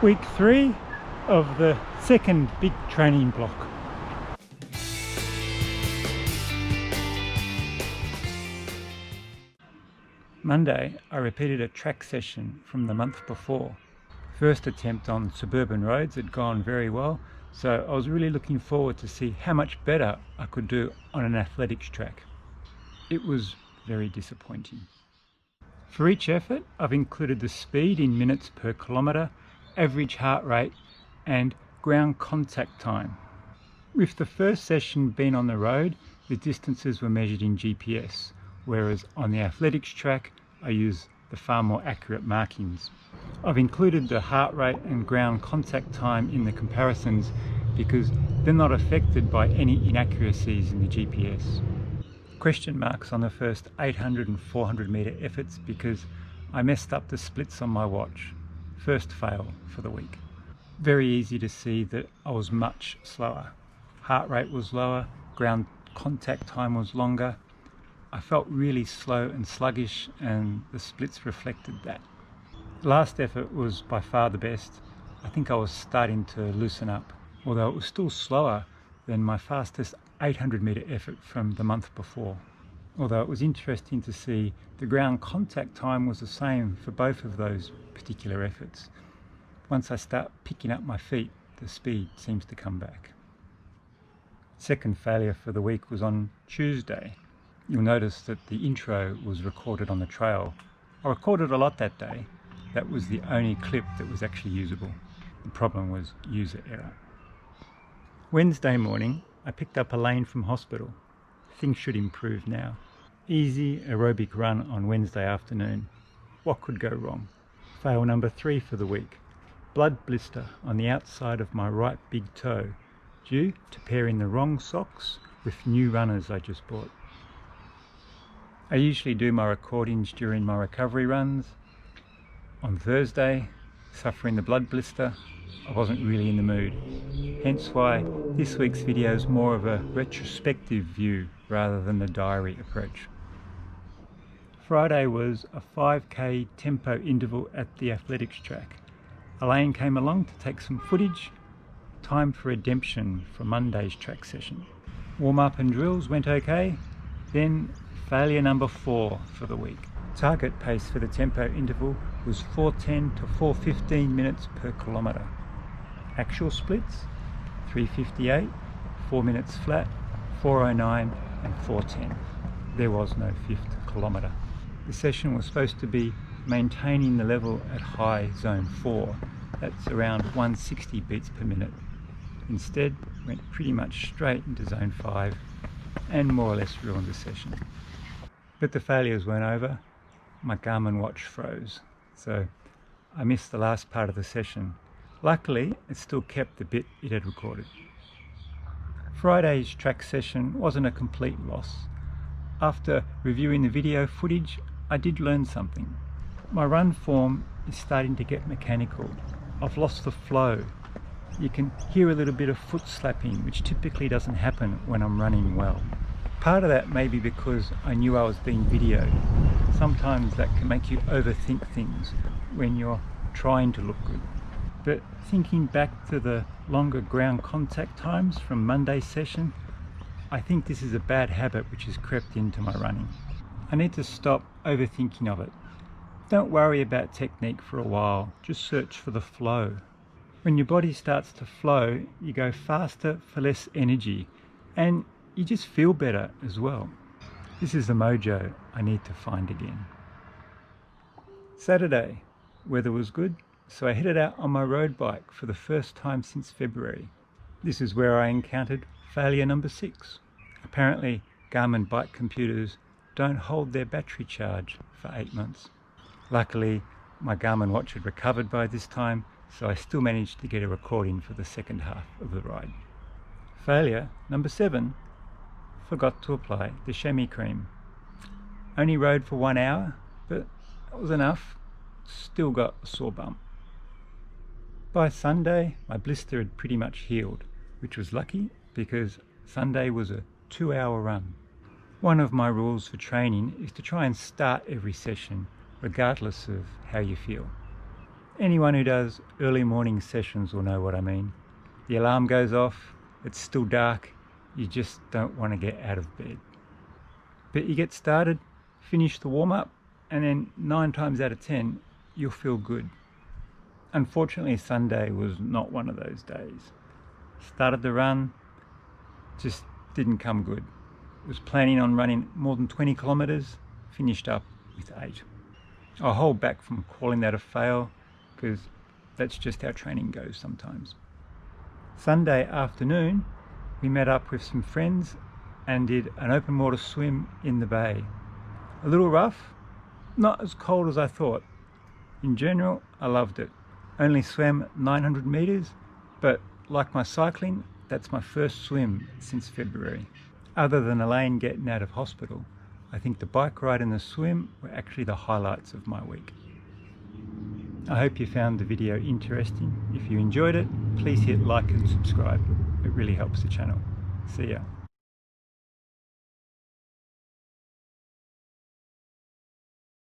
Week 3 of the second big training block. Monday, I repeated a track session from the month before. First attempt on suburban roads had gone very well, so I was really looking forward to see how much better I could do on an athletics track. It was very disappointing. For each effort, I've included the speed in minutes per kilometre, average heart rate and ground contact time. With the first session being on the road, the distances were measured in GPS, whereas on the athletics track I use the far more accurate markings. I've included the heart rate and ground contact time in the comparisons because they're not affected by any inaccuracies in the GPS. Question marks on the first 800 and 400 metre efforts because I messed up the splits on my watch. First fail for the week. Very easy to see that I was much slower. Heart rate was lower, ground contact time was longer. I felt really slow and sluggish and the splits reflected that. The last effort was by far the best. I think I was starting to loosen up, although it was still slower than my fastest 800 metre effort from the month before. Although it was interesting to see the ground contact time was the same for both of those particular efforts. Once I start picking up my feet, the speed seems to come back. Second failure for the week was on Tuesday. You'll notice that the intro was recorded on the trail. I recorded a lot that day. That was the only clip that was actually usable. The problem was user error. Wednesday morning, I picked up Elaine from hospital. Things should improve now. Easy aerobic run on Wednesday afternoon. What could go wrong? Fail number 3 for the week. Blood blister on the outside of my right big toe, due to pairing the wrong socks with new runners I just bought. I usually do my recordings during my recovery runs. On Thursday, suffering the blood blister, I wasn't really in the mood. Hence why this week's video is more of a retrospective view rather than the diary approach. Friday was a 5k tempo interval at the athletics track. Elaine came along to take some footage. Time for redemption for Monday's track session. Warm-up and drills went okay. Then failure number 4 for the week. Target pace for the tempo interval was 4:10 to 4:15 minutes per kilometre. Actual splits, 3:58, 4 minutes flat, 4:09 and 4:10. There was no 5th kilometre. The session was supposed to be maintaining the level at high zone 4. That's around 160 beats per minute. Instead, went pretty much straight into zone 5 and more or less ruined the session. But the failures weren't over. My Garmin watch froze, so I missed the last part of the session. Luckily, it still kept the bit it had recorded. Friday's track session wasn't a complete loss. After reviewing the video footage, I did learn something. My run form is starting to get mechanical. I've lost the flow. You can hear a little bit of foot slapping, which typically doesn't happen when I'm running well. Part of that may be because I knew I was being videoed. Sometimes that can make you overthink things when you're trying to look good. But thinking back to the longer ground contact times from Monday's session, I think this is a bad habit which has crept into my running. I need to stop overthinking of it. Don't worry about technique for a while, just search for the flow. When your body starts to flow, you go faster for less energy and you just feel better as well. This is the mojo I need to find again. Saturday, weather was good, so I headed out on my road bike for the first time since February. This is where I encountered failure number 6. Apparently, Garmin bike computers don't hold their battery charge for 8 months. Luckily, my Garmin watch had recovered by this time, so I still managed to get a recording for the second half of the ride. Failure number 7. Forgot to apply the chamois cream. Only rode for 1 hour, but that was enough. Still got a sore bum. By Sunday, my blister had pretty much healed, which was lucky because Sunday was a 2-hour run. One of my rules for training is to try and start every session, regardless of how you feel. Anyone who does early morning sessions will know what I mean. The alarm goes off, it's still dark, you just don't want to get out of bed. But you get started, finish the warm-up, and then 9 times out of 10, you'll feel good. Unfortunately, Sunday was not one of those days. Started the run, just didn't come good. Was planning on running more than 20 kilometers, finished up with 8. I'll hold back from calling that a fail because that's just how training goes sometimes. Sunday afternoon, we met up with some friends and did an open water swim in the bay. A little rough, not as cold as I thought. In general, I loved it. Only swam 900 meters, but like my cycling, that's my first swim since February. Other than Elaine getting out of hospital, I think the bike ride and the swim were actually the highlights of my week. I hope you found the video interesting. If you enjoyed it, please hit like and subscribe. It really helps the channel. See ya.